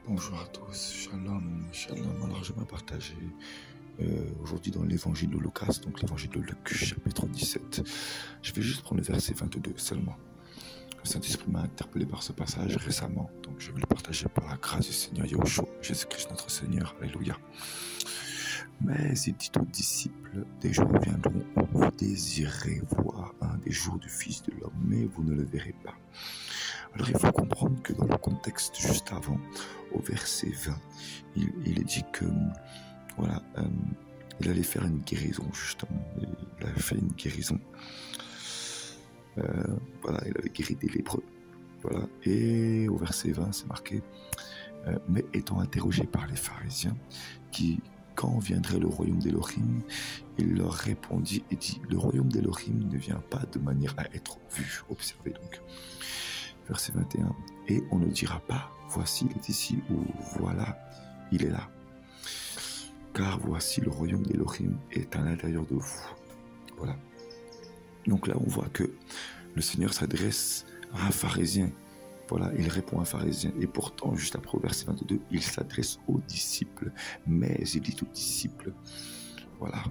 Bonjour à tous, shalom, shalom. Alors j'aimerais partager aujourd'hui dans l'évangile de Lucas, donc l'évangile de Luc, chapitre 17. Je vais juste prendre le verset 22 seulement. Le Saint-Esprit m'a interpellé par ce passage récemment, donc je vais le partager par la grâce du Seigneur Yahushua, Jésus-Christ notre Seigneur, alléluia. Mais il dit aux disciples, des jours viendront où vous désirez voir un des jours du Fils de l'homme, mais vous ne le verrez pas. Alors il faut comprendre que dans le contexte juste avant, au verset 20, il est dit que voilà, il allait faire une guérison justement. Il avait fait une guérison. Voilà, il avait guéri des lépreux. Voilà. Et au verset 20, c'est marqué mais étant interrogé par les pharisiens, qui, quand viendrait le royaume d'Élohim, il leur répondit et dit, le royaume d'Élohim ne vient pas de manière à être vu, observé donc. Verset 21, et on ne dira pas, voici il est ici, ou voilà, il est là. Car voici le royaume d'Élohim est à l'intérieur de vous. Voilà. Donc là, on voit que le Seigneur s'adresse à un pharisien. Voilà, il répond à un pharisien. Et pourtant, juste après au verset 22, il s'adresse aux disciples. Mais il dit aux disciples. Voilà.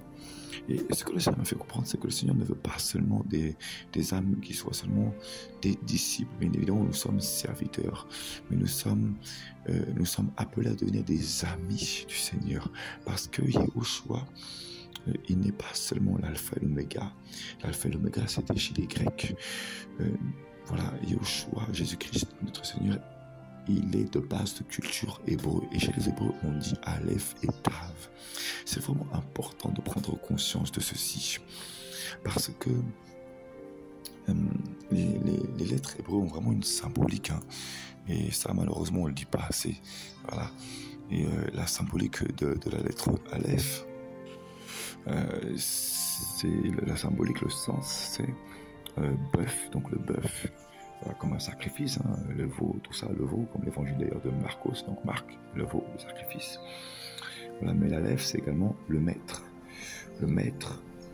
Et ce que le Seigneur me fait comprendre, c'est que le Seigneur ne veut pas seulement des âmes qui soient seulement des disciples. Bien évidemment, nous sommes serviteurs, mais nous sommes appelés à devenir des amis du Seigneur. Parce que Yahushua, il n'est pas seulement l'alpha et l'oméga. L'alpha et l'oméga, c'était chez les Grecs. Voilà, Yahushua, Jésus-Christ, notre Seigneur, il est de base de culture hébreu. Et chez les Hébreux, on dit Aleph et Tav. C'est vraiment important de prendre conscience de ceci. Parce que les lettres hébreux ont vraiment une symbolique. Hein, et ça, malheureusement, on ne le dit pas assez. Voilà. Et la symbolique de la lettre Aleph, c'est la symbolique, le sens, c'est bœuf, donc le bœuf. Voilà, comme un sacrifice, hein, le veau, tout ça, le veau, comme l'évangile d'ailleurs de Marcos, donc Marc, le veau, le sacrifice. Voilà, mais l'Aleph, c'est également le maître,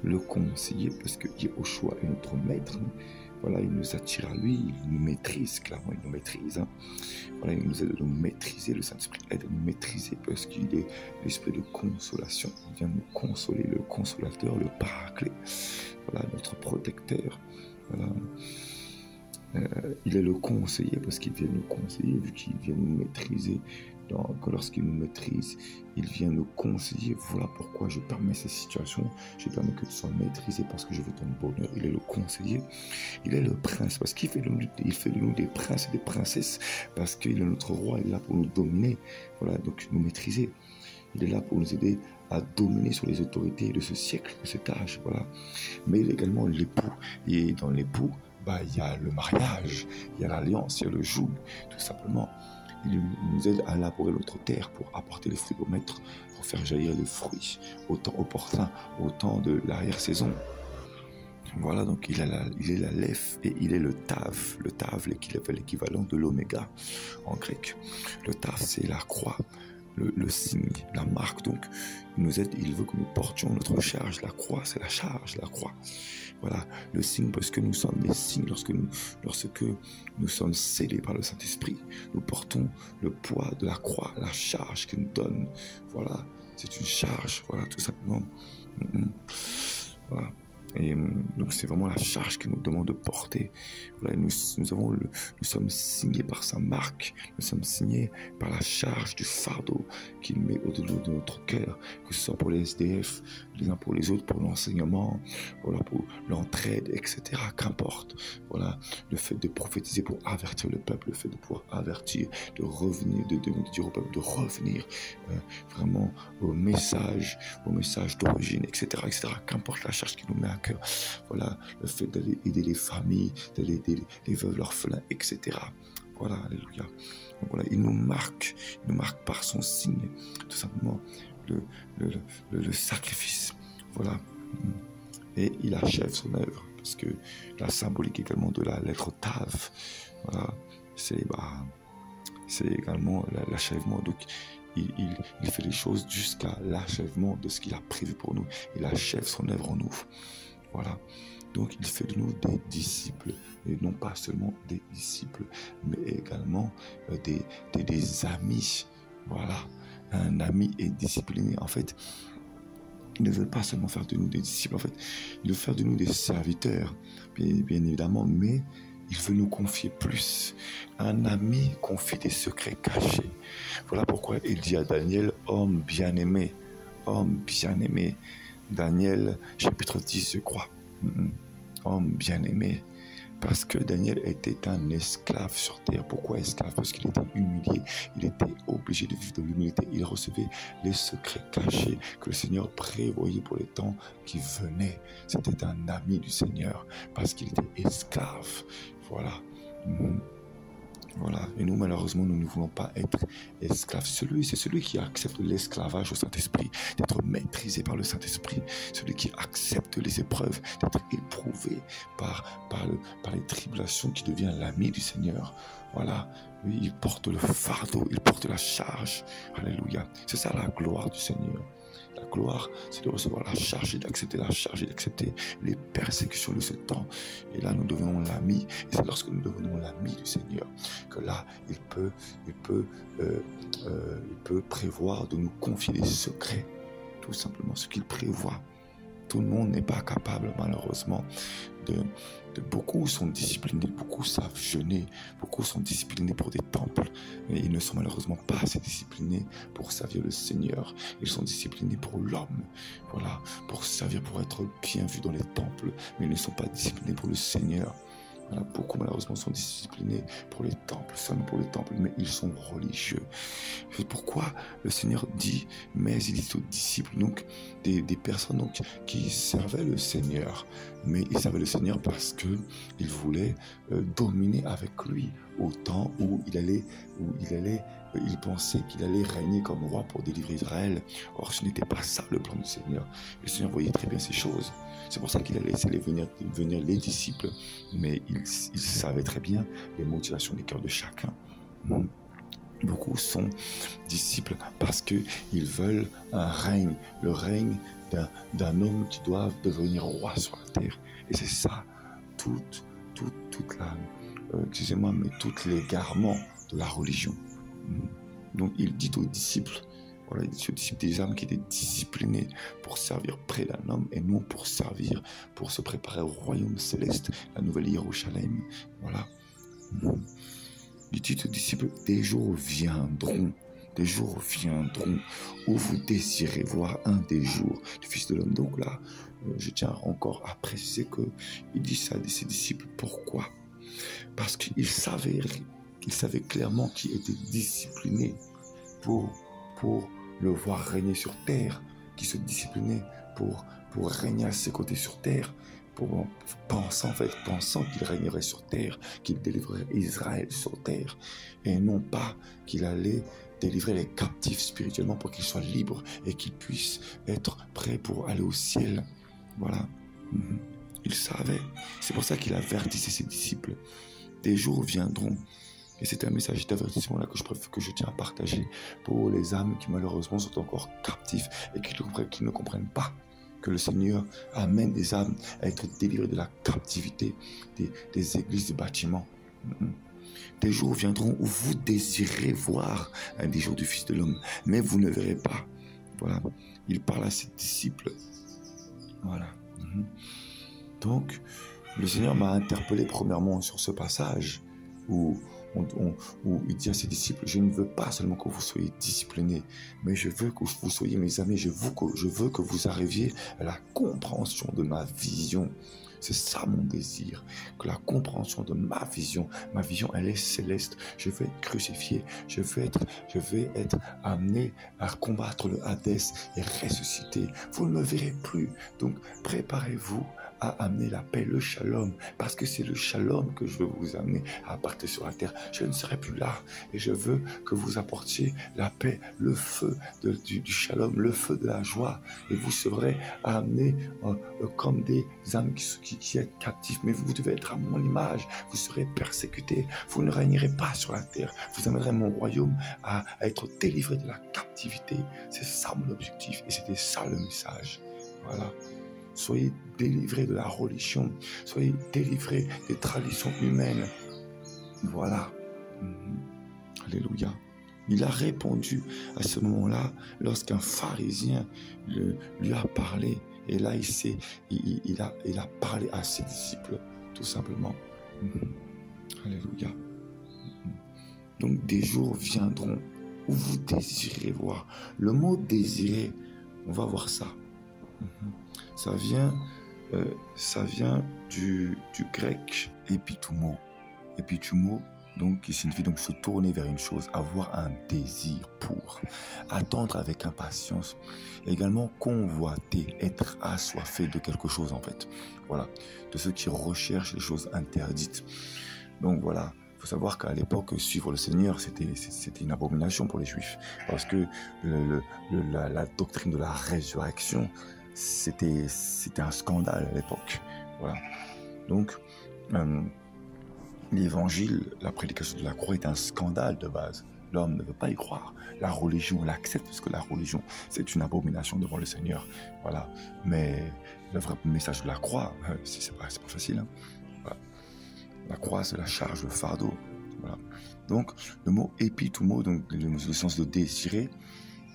le conseiller, parce que Yahushua est notre maître. Voilà, il nous attire à lui, il nous maîtrise, clairement, il nous maîtrise. Hein. Voilà, il nous aide à nous maîtriser, le Saint-Esprit aide à nous maîtriser parce qu'il est l'esprit de consolation. Il vient nous consoler, le consolateur, le paraclet, voilà, notre protecteur. Voilà. Il est le conseiller parce qu'il vient nous conseiller, vu qu'il vient nous maîtriser. Lorsqu'il nous maîtrise, il vient nous conseiller. Voilà pourquoi je permets ces situations. Je permets que tu sois maîtrisé parce que je veux ton bonheur. Il est le conseiller. Il est le prince parce qu'il fait de nous des princes et des princesses parce qu'il est notre roi. Il est là pour nous dominer. Voilà, donc nous maîtriser. Il est là pour nous aider à dominer sur les autorités de ce siècle, de cet âge. Voilà. Mais il est également l'époux. Et dans l'époux, il y a le mariage, il y a l'alliance, il y a le joug, tout simplement. Il nous aide à laborer notre terre pour apporter les fruits au maître, pour faire jaillir les fruits au temps opportun, au temps de l'arrière-saison. Voilà, donc il est l'Aleph et il est le Tav. Le Tav, l'équivalent de l'Oméga en grec. Le Tav, c'est la croix. Le signe, la marque, donc il nous aide, il veut que nous portions notre charge, la croix, c'est la charge, la croix. Voilà, le signe, parce que nous sommes des signes, lorsque nous sommes scellés par le Saint-Esprit, nous portons le poids de la croix, la charge qu'il nous donne. Voilà, c'est une charge, voilà, tout simplement. Voilà. Et donc c'est vraiment la charge qu'il nous demande de porter. Voilà, nous sommes signés par sa marque, nous sommes signés par la charge du fardeau qu'il met au-delà de notre cœur, que ce soit pour les SDF, les uns pour les autres, pour l'enseignement, voilà, pour l'entraide, etc. Qu'importe. Voilà, le fait de prophétiser pour avertir le peuple, le fait de pouvoir avertir, de revenir, de dire au peuple de revenir vraiment au message d'origine, etc., etc. Qu'importe la charge qu'il nous met à cœur. Voilà, le fait d'aller aider les familles, d'aller aider les veuves, l'orphelin, etc. Voilà, alléluia. Donc voilà, il nous marque par son signe, tout simplement, le sacrifice. Voilà. Et il achève son œuvre, parce que la symbolique également de la lettre Tav, voilà, c'est également l'achèvement. Donc, il fait les choses jusqu'à l'achèvement de ce qu'il a prévu pour nous. Il achève son œuvre en nous. Voilà. Donc, il fait de nous des disciples, et non pas seulement des disciples, mais également des amis. Voilà. Un ami est discipliné. En fait, il ne veut pas seulement faire de nous des disciples, en fait, il veut faire de nous des serviteurs, bien évidemment, mais il veut nous confier plus. Un ami confie des secrets cachés. Voilà pourquoi il dit à Daniel, homme bien-aimé, Daniel, chapitre 10, je crois. Homme bien-aimé. Parce que Daniel était un esclave sur terre. Pourquoi esclave? Parce qu'il était humilié. Il était obligé de vivre de l'humilité. Il recevait les secrets cachés que le Seigneur prévoyait pour les temps qui venaient. C'était un ami du Seigneur parce qu'il était esclave. Voilà. Voilà. Et nous, malheureusement, nous ne voulons pas être esclaves. C'est celui qui accepte l'esclavage au Saint-Esprit, d'être maîtrisé par le Saint-Esprit. Celui qui accepte les épreuves, d'être éprouvé par les tribulations, qui devient l'ami du Seigneur. Voilà. Oui, il porte le fardeau, il porte la charge. Alléluia. C'est ça la gloire du Seigneur. La gloire, c'est de recevoir la charge et d'accepter les persécutions de ce temps. Et là, nous devenons l'ami. Et c'est lorsque nous devenons l'ami du Seigneur que là, il peut prévoir de nous confier des secrets. Tout simplement, ce qu'il prévoit. Tout le monde n'est pas capable, malheureusement, beaucoup sont disciplinés, beaucoup savent jeûner, beaucoup sont disciplinés pour des temples, mais ils ne sont malheureusement pas assez disciplinés pour servir le Seigneur. Ils sont disciplinés pour l'homme, voilà, pour servir, pour être bien vus dans les temples, mais ils ne sont pas disciplinés pour le Seigneur. Voilà, beaucoup malheureusement sont disciplinés pour les temples, seulement pour les temples, mais ils sont religieux. C'est pourquoi le Seigneur dit, mais il dit aux disciples, donc des personnes donc, qui servaient le Seigneur, mais ils servaient le Seigneur parce qu'ils voulaient dominer avec lui au temps où il pensait qu'il allait régner comme roi pour délivrer Israël. Or, ce n'était pas ça le plan du Seigneur. Le Seigneur voyait très bien ces choses. C'est pour ça qu'il a laissé venir les disciples, mais il savait très bien les motivations des cœurs de chacun. Beaucoup sont disciples parce qu'ils veulent un règne, le règne d'un homme qui doit devenir roi sur la terre. Et c'est ça, toute l'égarement de la religion. Donc il dit aux disciples, voilà, il dit aux disciples des âmes qui étaient disciplinés pour servir près d'un homme et non pour servir, pour se préparer au royaume céleste, la nouvelle Jérusalem. Voilà. Il dit aux disciples, des jours viendront où vous désirez voir un des jours du Fils de l'homme. Donc là, je tiens encore à préciser qu'il dit ça à ses disciples. Pourquoi? Parce qu'il savait clairement qu'il était discipliné pour le voir régner sur terre, qui se disciplinait pour régner à ses côtés sur terre, pensant qu'il régnerait sur terre, qu'il délivrerait Israël sur terre, et non pas qu'il allait délivrer les captifs spirituellement pour qu'ils soient libres et qu'ils puissent être prêts pour aller au ciel. Voilà. Il savait. C'est pour ça qu'il avertissait ses disciples. Des jours viendront. Et c'est un message d'avertissement là que je tiens à partager pour les âmes qui malheureusement sont encore captifs et qui ne comprennent pas que le Seigneur amène des âmes à être délivrées de la captivité des églises, des bâtiments. Des jours viendront où vous désirez voir un des jours du Fils de l'homme, mais vous ne verrez pas. Voilà. Il parle à ses disciples. Voilà. Donc, le Seigneur m'a interpellé premièrement sur ce passage où il dit à ses disciples, je ne veux pas seulement que vous soyez disciplinés, mais je veux que vous soyez mes amis, je veux que vous arriviez à la compréhension de ma vision. C'est ça mon désir, que la compréhension de ma vision, elle est céleste. Je vais être crucifié, je vais être amené à combattre le Hadès et ressusciter. Vous ne me verrez plus, donc préparez-vous à amener la paix, le shalom, parce que c'est le shalom que je veux vous amener à partir sur la terre. Je ne serai plus là et je veux que vous apportiez la paix, le feu du shalom, le feu de la joie, et vous serez amenés comme des âmes qui êtes captifs, mais vous devez être à mon image, vous serez persécutés, vous ne régnerez pas sur la terre, vous amènerez mon royaume à être délivré de la captivité. C'est ça mon objectif et c'était ça le message. Voilà. soyez délivrés de la religion, soyez délivrés des traditions humaines. Voilà. Alléluia. Il a répondu à ce moment-là lorsqu'un pharisien lui a parlé. Et là, il a parlé à ses disciples, tout simplement. Alléluia. Donc, des jours viendront où vous désirez voir. Le mot désirer, on va voir ça. Ça vient du grec épitumo. Épitumo, donc, qui signifie donc se tourner vers une chose, avoir un désir pour, attendre avec impatience, également convoiter, être assoiffé de quelque chose en fait. Voilà, de ceux qui recherchent les choses interdites. Donc voilà, il faut savoir qu'à l'époque, suivre le Seigneur, c'était une abomination pour les Juifs, parce que la doctrine de la résurrection, c'était un scandale à l'époque. Voilà, donc l'évangile, la prédication de la croix est un scandale de base. L'homme ne veut pas y croire. La religion l'accepte parce que la religion, c'est une abomination devant le Seigneur. Voilà. Mais le vrai message de la croix, c'est pas facile. Hein. Voilà. La croix, c'est la charge, le fardeau. Voilà. Donc, le mot épitumo, donc le sens de désirer,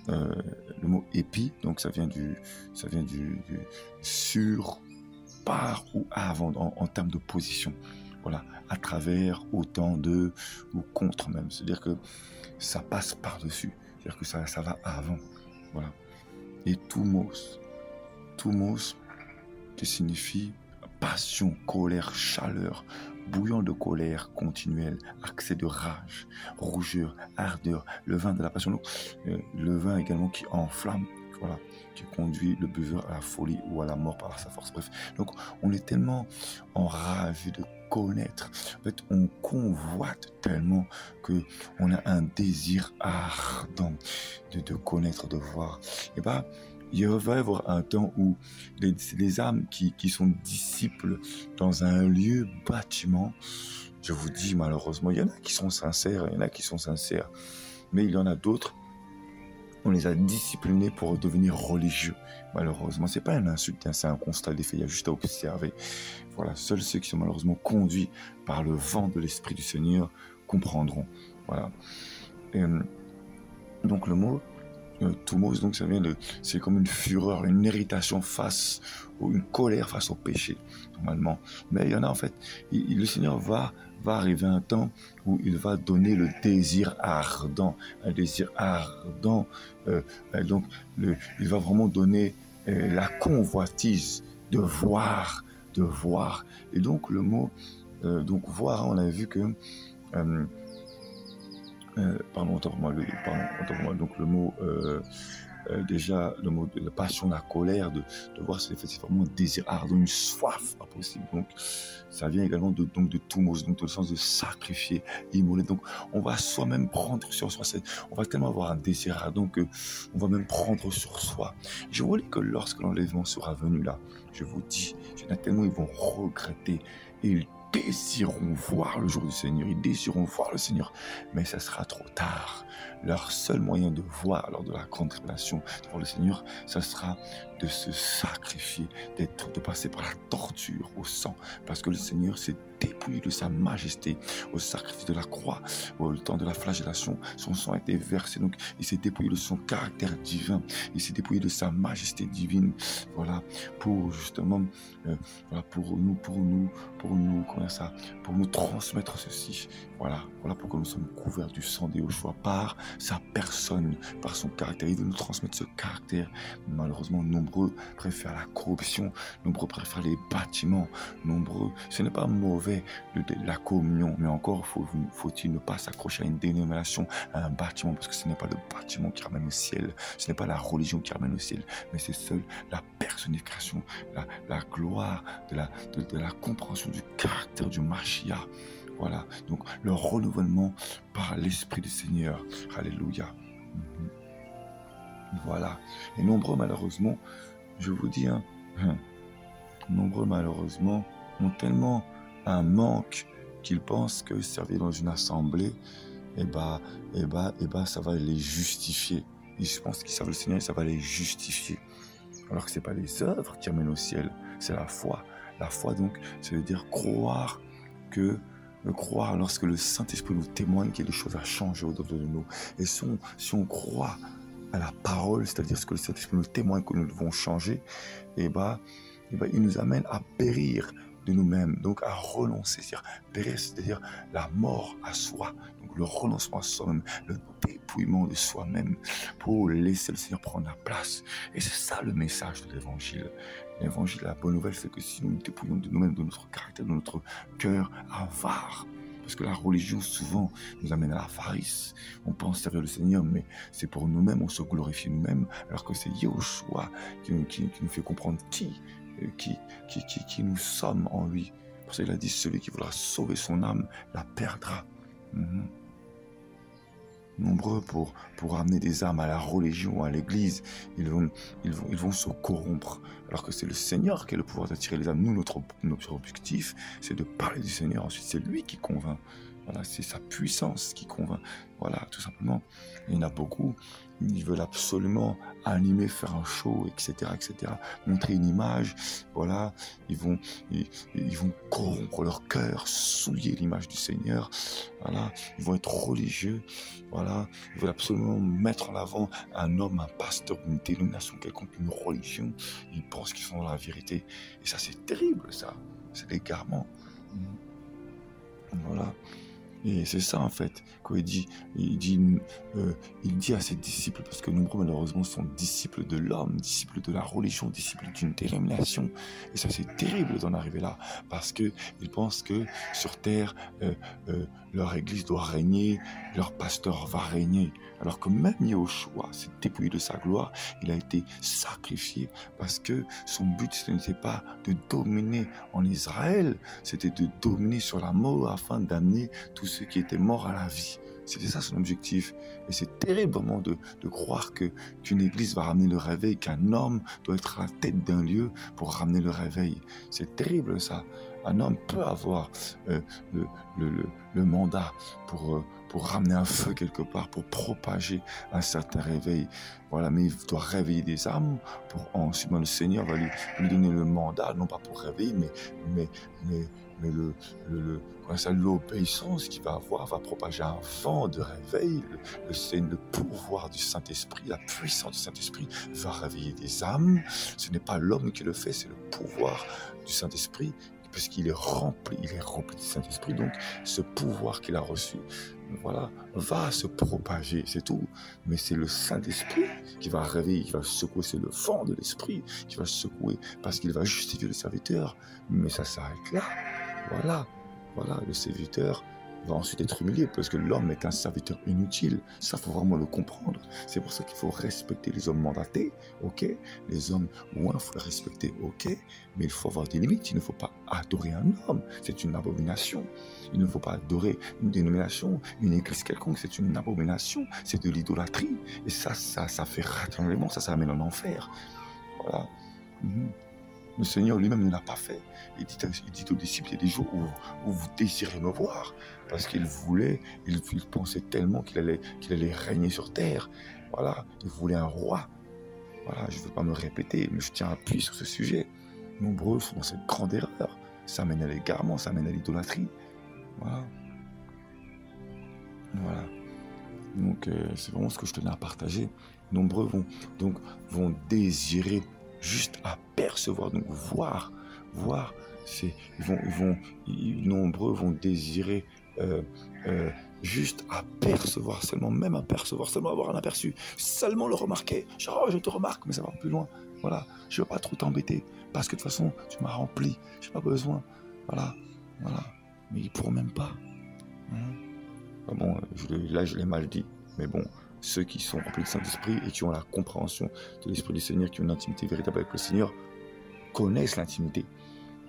le mot épi, donc ça vient du sur, par ou avant en termes de position. Voilà, à travers, autant de, ou contre même. C'est-à-dire que ça passe par-dessus. C'est-à-dire que ça va avant. Voilà. Et thumos, qui signifie passion, colère, chaleur, bouillon de colère continuelle, accès de rage, rougeur, ardeur, le vin de la passion. Donc, le vin également qui enflamme, voilà, qui conduit le buveur à la folie ou à la mort par sa force. Bref, donc on est tellement enragé de connaître. En fait, on convoite tellement que on a un désir ardent de connaître, de voir. Et ben, il va y avoir un temps où les âmes qui sont disciples dans un lieu, bâtiment, je vous dis malheureusement, il y en a qui sont sincères, mais il y en a d'autres, on les a disciplinés pour devenir religieux. Malheureusement, c'est pas une insulte, c'est un constat des faits, il y a juste à observer. Voilà, seuls ceux qui sont malheureusement conduits par le vent de l'Esprit du Seigneur comprendront. Voilà. Donc le mot thumos, donc ça vient c'est comme une fureur, une irritation ou une colère face au péché, normalement. Mais il y en a en fait, le Seigneur va arriver un temps où il va donner le désir ardent, un désir ardent. Donc il va vraiment donner la convoitise de voir. Et donc le mot, donc voir, on a vu que pardon, autant pour moi, donc le mot, déjà, le mot de la passion, la colère, de voir, c'est vraiment un désir ardent, une soif pas possible. Donc, ça vient également de thumos, donc dans le sens de sacrifier, immoler. Donc, on va soi-même prendre sur soi, on va tellement avoir un désir ardent que on va même prendre sur soi. Je vous dis que lorsque l'enlèvement sera venu là, je vous dis, il y en a tellement, ils vont regretter et ils désireront voir le jour du Seigneur, ils désireront voir le Seigneur, mais ça sera trop tard. Leur seul moyen de voir lors de la grande tribulation de voir le Seigneur, ça sera de se sacrifier, de passer par la torture au sang, parce que le Seigneur s'est dépouillé de sa majesté au sacrifice de la croix, au temps de la flagellation, son sang a été versé, donc il s'est dépouillé de son caractère divin, il s'est dépouillé de sa majesté divine, voilà, pour justement, voilà, pour nous, comment ça, pour nous transmettre ceci, voilà pourquoi nous sommes couverts du sang de Yeshua par sa personne, par son caractère. Il veut nous transmettre ce caractère. Malheureusement, nombreux préfèrent la corruption, nombreux préfèrent les bâtiments, nombreux. Ce n'est pas mauvais la communion, mais encore faut-il ne pas s'accrocher à une dénomination, à un bâtiment, parce que ce n'est pas le bâtiment qui ramène au ciel, ce n'est pas la religion qui ramène au ciel, mais c'est seule la personnification, la gloire de la compréhension du caractère du Mashiach. Voilà, donc le renouvellement par l'Esprit du Seigneur. Alléluia. Voilà. Et nombreux, malheureusement, je vous dis, nombreux, malheureusement, ont tellement un manque qu'ils pensent que servir dans une assemblée, ça va les justifier. Ils pensent qu'ils servent le Seigneur et ça va les justifier. Alors que ce n'est pas les œuvres qui amènent au ciel, c'est la foi. La foi, donc, ça veut dire croire lorsque le Saint-Esprit nous témoigne qu'il y a des choses à changer autour de nous. Et si on croit à la parole, c'est-à-dire ce que le Saint-Esprit nous témoigne que nous devons changer, il nous amène à périr de nous-mêmes, donc à renoncer, c'est-à-dire périr, c'est-à-dire la mort à soi, donc le renoncement à soi-même, le dépouillement de soi-même pour laisser le Seigneur prendre la place. Et c'est ça le message de l'Évangile. L'Évangile, la bonne nouvelle, c'est que si nous nous dépouillons de nous-mêmes, de notre caractère, de notre cœur avare, parce que la religion souvent nous amène à l'avarice. On pense servir le Seigneur, mais c'est pour nous-mêmes, on se glorifie nous-mêmes, alors que c'est Yahushua qui nous fait comprendre qui nous sommes en lui. Parce qu'il a dit, celui qui voudra sauver son âme la perdra. Nombreux pour amener des âmes à la religion, à l'église, ils vont se corrompre. Alors que c'est le Seigneur qui a le pouvoir d'attirer les âmes. Nous, notre objectif, c'est de parler du Seigneur. Ensuite, c'est lui qui convainc. Voilà, c'est sa puissance qui convainc. Voilà, tout simplement. Il y en a beaucoup, ils veulent absolument animer, faire un show, etc., montrer une image. Voilà, ils vont corrompre leur cœur, souiller l'image du Seigneur. Voilà, ils vont être religieux. Voilà, ils veulent absolument mettre en avant un homme, un pasteur, une dénomination quelconque, une religion. Ils pensent qu'ils sont dans la vérité. Et ça, c'est terrible, ça. C'est l'égarement. Voilà. Et c'est ça en fait, quand il dit à ses disciples, parce que nombreux malheureusement sont disciples de l'homme, disciples de la religion, disciples d'une dénomination. Et ça c'est terrible d'en arriver là, parce qu'ils pensent que sur terre, leur église doit régner, leur pasteur va régner. Alors que même Yahushua s'est dépouillé de sa gloire, il a été sacrifié parce que son but ce n'était pas de dominer en Israël, c'était de dominer sur la mort afin d'amener tous ceux qui étaient morts à la vie. C'était ça son objectif. Et c'est terrible vraiment de croire qu'une église va ramener le réveil, qu'un homme doit être à la tête d'un lieu pour ramener le réveil. C'est terrible ça. Un homme peut avoir le mandat pour ramener un feu quelque part, pour propager un certain réveil. Voilà, mais il doit réveiller des âmes. Ensuite, le Seigneur va lui donner le mandat, non pas pour réveiller, mais l'obéissance qu'il va avoir va propager un vent de réveil. Le pouvoir du Saint-Esprit, la puissance du Saint-Esprit va réveiller des âmes. Ce n'est pas l'homme qui le fait, c'est le pouvoir du Saint-Esprit, puisqu'il est rempli du Saint-Esprit. Donc, ce pouvoir qu'il a reçu, voilà, va se propager, c'est tout. Mais c'est le Saint-Esprit qui va réveiller, qui va secouer, c'est le vent de l'Esprit qui va secouer, parce qu'il va justifier le serviteur. Mais ça s'arrête là. Voilà, le serviteur va ensuite être humilié parce que l'homme est un serviteur inutile. Ça, faut vraiment le comprendre. C'est pour ça qu'il faut respecter les hommes mandatés, ok? Les hommes, il faut les respecter, ok? Mais il faut avoir des limites. Il ne faut pas adorer un homme. C'est une abomination. Il ne faut pas adorer une dénomination, une église quelconque. C'est une abomination. C'est de l'idolâtrie. Et ça fait rassemblement. Ça amène en enfer. Voilà. Le Seigneur lui-même ne l'a pas fait. Il dit aux disciples, il y a des jours où vous désirez me voir. Parce qu'il pensait tellement qu'il allait régner sur terre. Voilà, il voulait un roi. Voilà, je ne veux pas me répéter, mais je tiens à appuyer sur ce sujet. Nombreux sont dans cette grande erreur. Ça mène à l'égarement, ça mène à l'idolâtrie. Voilà. Donc, c'est vraiment ce que je tenais à partager. Nombreux vont désirer juste apercevoir, donc voir, nombreux vont désirer juste apercevoir, seulement avoir un aperçu, seulement le remarquer. Genre, je te remarque, mais ça va plus loin. Voilà, je veux pas trop t'embêter, parce que de toute façon, tu m'as rempli, j'ai pas besoin. Voilà, mais ils pourront même pas. Bon, là, je l'ai mal dit, mais bon, ceux qui sont remplis du Saint-Esprit et qui ont la compréhension de l'Esprit du Seigneur, qui ont une intimité véritable avec le Seigneur, connaissent l'intimité.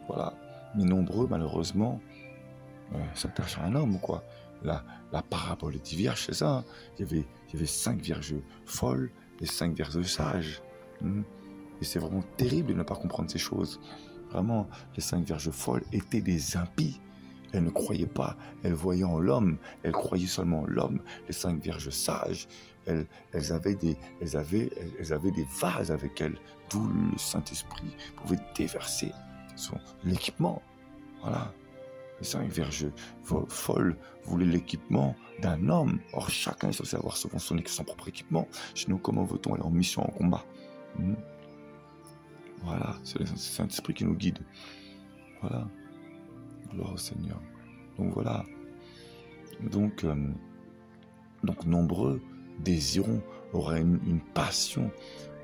Voilà. Mais nombreux, malheureusement, s'attachent à un homme, quoi. La parabole des vierges, c'est ça. Il y avait 5 vierges folles et 5 vierges sages. Et c'est vraiment terrible de ne pas comprendre ces choses. Vraiment, les 5 vierges folles étaient des impies. elles ne croyaient pas, elles voyaient en l'homme, elles croyaient seulement en l'homme. Les 5 vierges sages, elles avaient des vases avec elles, d'où le Saint-Esprit pouvait déverser l'équipement. Voilà. Les 5 vierges folles voulaient l'équipement d'un homme. Or, chacun est censé avoir son propre équipement. Sinon, comment veut-on aller en mission, en combat? Voilà, c'est le Saint-Esprit qui nous guide. Voilà. Gloire au Seigneur. Donc voilà. Donc nombreux désirons, auraient une passion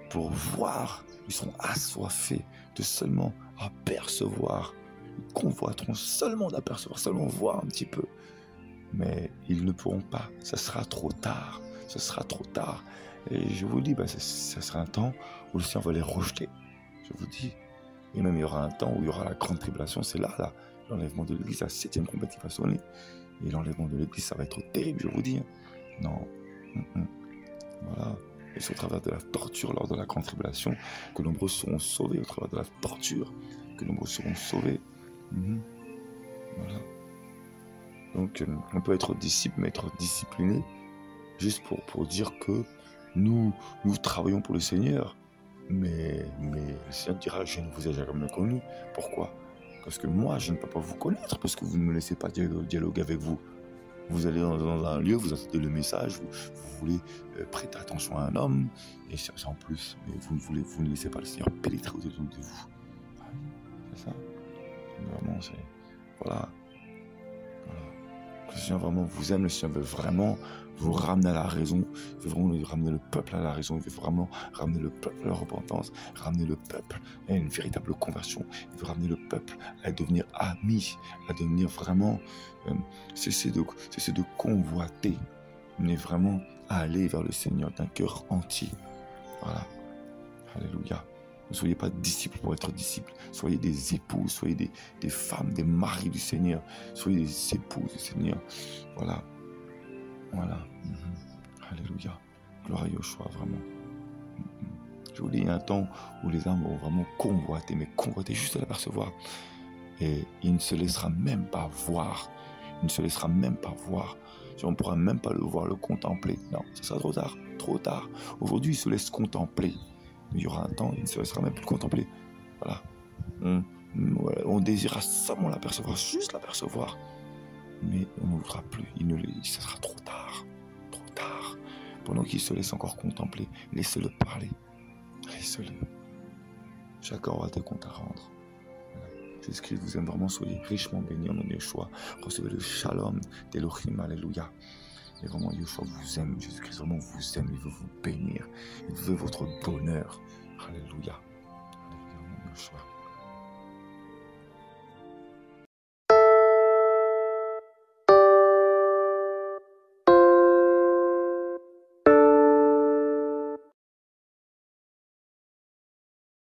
pour voir. Ils seront assoiffés de seulement apercevoir. Ils convoiteront seulement d'apercevoir, seulement voir un petit peu. Mais ils ne pourront pas. Ça sera trop tard. Ce sera trop tard. Et je vous dis, ça sera un temps où le Seigneur va les rejeter. Je vous dis. Et même il y aura un temps où il y aura la grande tribulation. C'est là, l'enlèvement de l'Église, la 7e trompette qui va sonner. Et l'enlèvement de l'Église, ça va être terrible, je vous dis. Non. Voilà. Et c'est au travers de la torture lors de la grande tribulation que nombreux seront sauvés. Au travers de la torture que nombreux seront sauvés. Voilà. Donc, on peut être disciple, mais être discipliné, juste pour dire que nous travaillons pour le Seigneur. Mais le Seigneur dira, je ne vous ai jamais connu. Pourquoi? Parce que moi, je ne peux pas vous connaître, parce que vous ne me laissez pas dialoguer avec vous. Vous allez dans un lieu, vous entendez le message, vous voulez prêter attention à un homme, et en plus, mais vous ne laissez pas le Seigneur pénétrer autour de vous. C'est ça. Vraiment, c'est... Voilà. Le Seigneur vraiment vous aime, le Seigneur veut vraiment vous ramener à la raison, il veut vraiment ramener le peuple à la raison, il veut vraiment ramener le peuple à la repentance, ramener le peuple à une véritable conversion, il veut ramener le peuple à devenir ami, à devenir vraiment, cesser de convoiter, mais vraiment à aller vers le Seigneur d'un cœur entier. Voilà. Alléluia. Ne soyez pas disciples pour être disciples. Soyez des épouses, soyez des femmes, des maris du Seigneur. Soyez des épouses du Seigneur. Voilà. Alléluia. Gloire à Yeshua, vraiment. Je vous dis, il y a un temps où les âmes vont vraiment convoiter, mais convoiter juste à l'apercevoir. Et il ne se laissera même pas voir. Il ne se laissera même pas voir. On ne pourra même pas le voir, le contempler. Non, ça sera trop tard. Trop tard. Aujourd'hui, il se laisse contempler. Mais il y aura un temps, il ne se laissera même plus contempler. Voilà. On désirera seulement l'apercevoir, juste l'apercevoir. Mais on ne voudra plus. Ce sera trop tard. Trop tard. Pendant qu'il se laisse encore contempler, laissez-le parler. Laissez-le. Chacun aura des comptes à rendre. Jésus-Christ vous aime vraiment. Soyez richement bénis en nom de Yeshua. Recevez le shalom d'Elohim. Alléluia. Et vraiment, Yeshua vous aime. Jésus-Christ vraiment vous aime. Il veut vous bénir. Il veut votre bonheur. Alléluia. Alléluia, Yeshua.